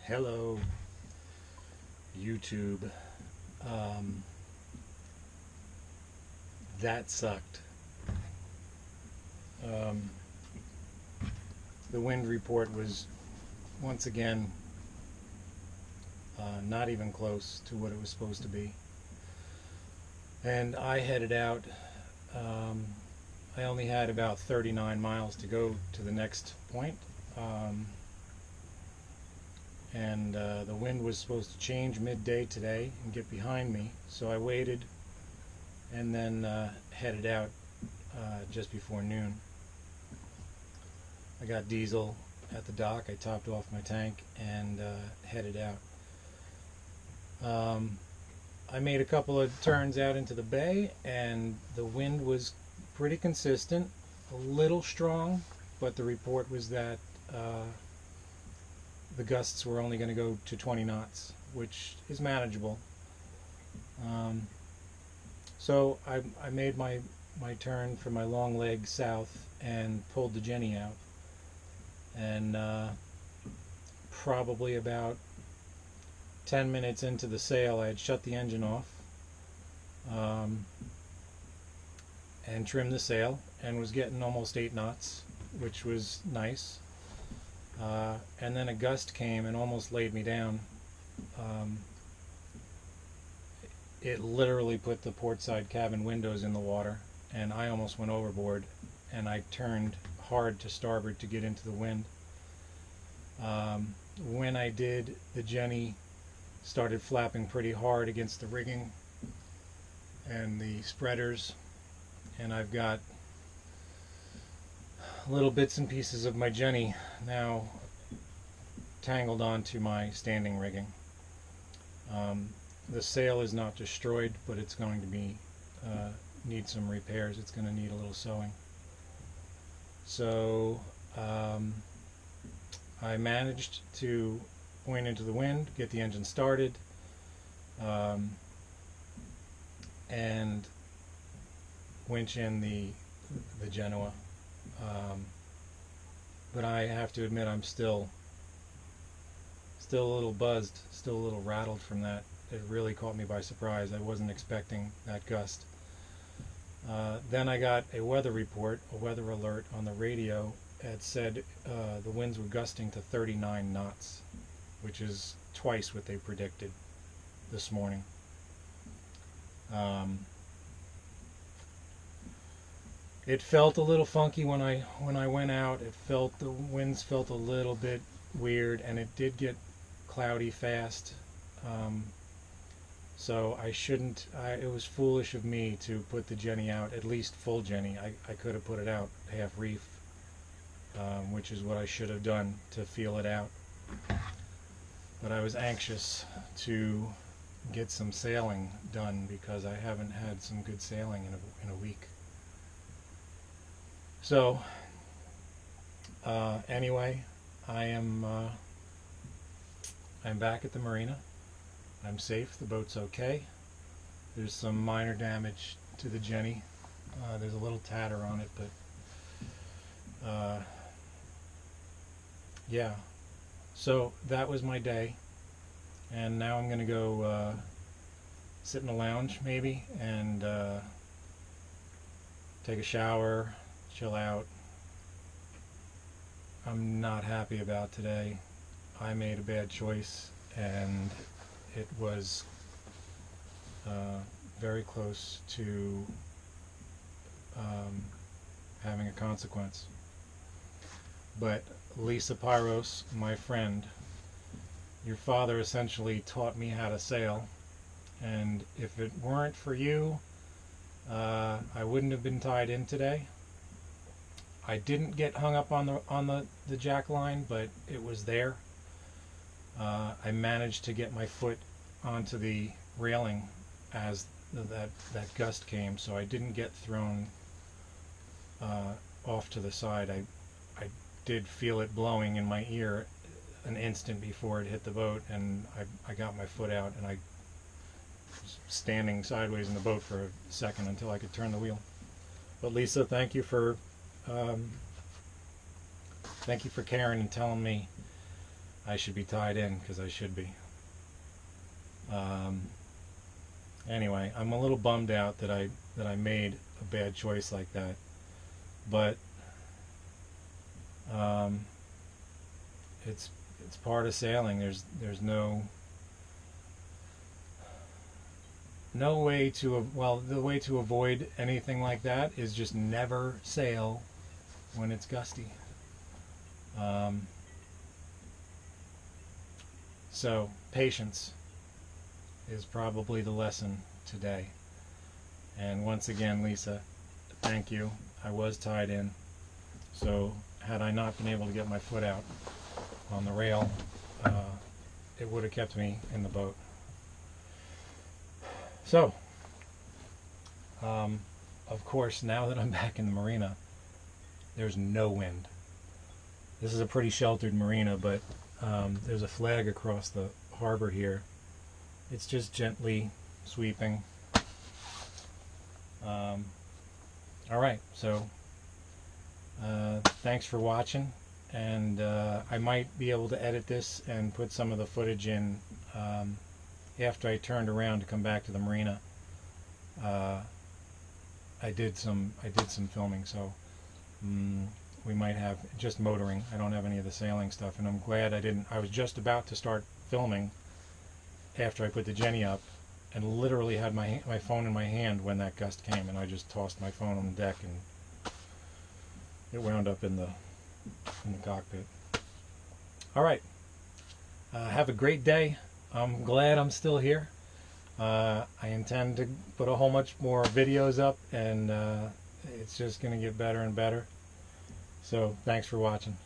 Hello, YouTube. Um, that sucked. Um, the wind report was once again not even close to what it was supposed to be. And I headed out. Um, I only had about 39 miles to go to the next point. Um, and the wind was supposed to change midday today and get behind me. So I waited and then headed out just before noon. I got diesel at the dock. I topped off my tank and headed out. I made a couple of turns out into the bay, and the wind was pretty consistent, a little strong, but the report was that the gusts were only going to go to 20 knots, which is manageable. So I made my turn for my long leg south and pulled the Jenny out. And probably about 10 minutes into the sail, I had shut the engine off and trimmed the sail and was getting almost 8 knots, which was nice. And then a gust came and almost laid me down. It literally put the port side cabin windows in the water, and I almost went overboard, and I turned hard to starboard to get into the wind. When I did, the Jenny started flapping pretty hard against the rigging and the spreaders, and I've got little bits and pieces of my Jenny now tangled onto my standing rigging. The sail is not destroyed, but it's going to be need some repairs. It's going to need a little sewing. So I managed to point into the wind, get the engine started, and winch in the Genoa. But I have to admit, I'm still a little buzzed, still a little rattled from that. It really caught me by surprise. I wasn't expecting that gust. Then I got a weather report, a weather alert on the radio. It said the winds were gusting to 39 knots, which is twice what they predicted this morning. It felt a little funky when I went out. It felt, the winds felt a little bit weird, and it did get cloudy fast. So I shouldn't, it was foolish of me to put the Jenny out, at least full Jenny. I could have put it out half reef, which is what I should have done to feel it out. But I was anxious to get some sailing done because I haven't had some good sailing in a week. So anyway, I'm back at the marina. I'm safe. The boat's okay. There's some minor damage to the Jenny. There's a little tatter on it, but yeah. So that was my day, and now I'm gonna go sit in the lounge maybe and take a shower, chill out. I'm not happy about today. I made a bad choice, and it was very close to having a consequence. But Lisa Pyros, my friend, your father essentially taught me how to sail, and if it weren't for you, I wouldn't have been tied in today. I didn't get hung up on the jack line, but it was there. I managed to get my foot onto the railing as that gust came, so I didn't get thrown off to the side. I did feel it blowing in my ear an instant before it hit the boat, and I got my foot out, and I was standing sideways in the boat for a second until I could turn the wheel. But Lisa, thank you for caring and telling me I should be tied in, because I should be. Anyway, I'm a little bummed out that I made a bad choice like that, but it's part of sailing. There's no way to, well, the way to avoid anything like that is just never sail when it's gusty. So patience is probably the lesson today. And once again, Lisa, thank you. I was tied in, so had I not been able to get my foot out on the rail, it would have kept me in the boat. So, of course, now that I'm back in the marina, there's no wind. This is a pretty sheltered marina, but there's a flag across the harbor here. It's just gently sweeping. All right, so thanks for watching, and I might be able to edit this and put some of the footage in after I turned around to come back to the marina. I did some filming, so we might have just motoring. I don't have any of the sailing stuff, and I'm glad I didn't. I was just about to start filming after I put the Jenny up, and literally had my phone in my hand when that gust came, and I just tossed my phone on the deck, and it wound up in the cockpit. All right, have a great day. I'm glad I'm still here. I intend to put a whole much more videos up, and it's just going to get better and better. So thanks for watching.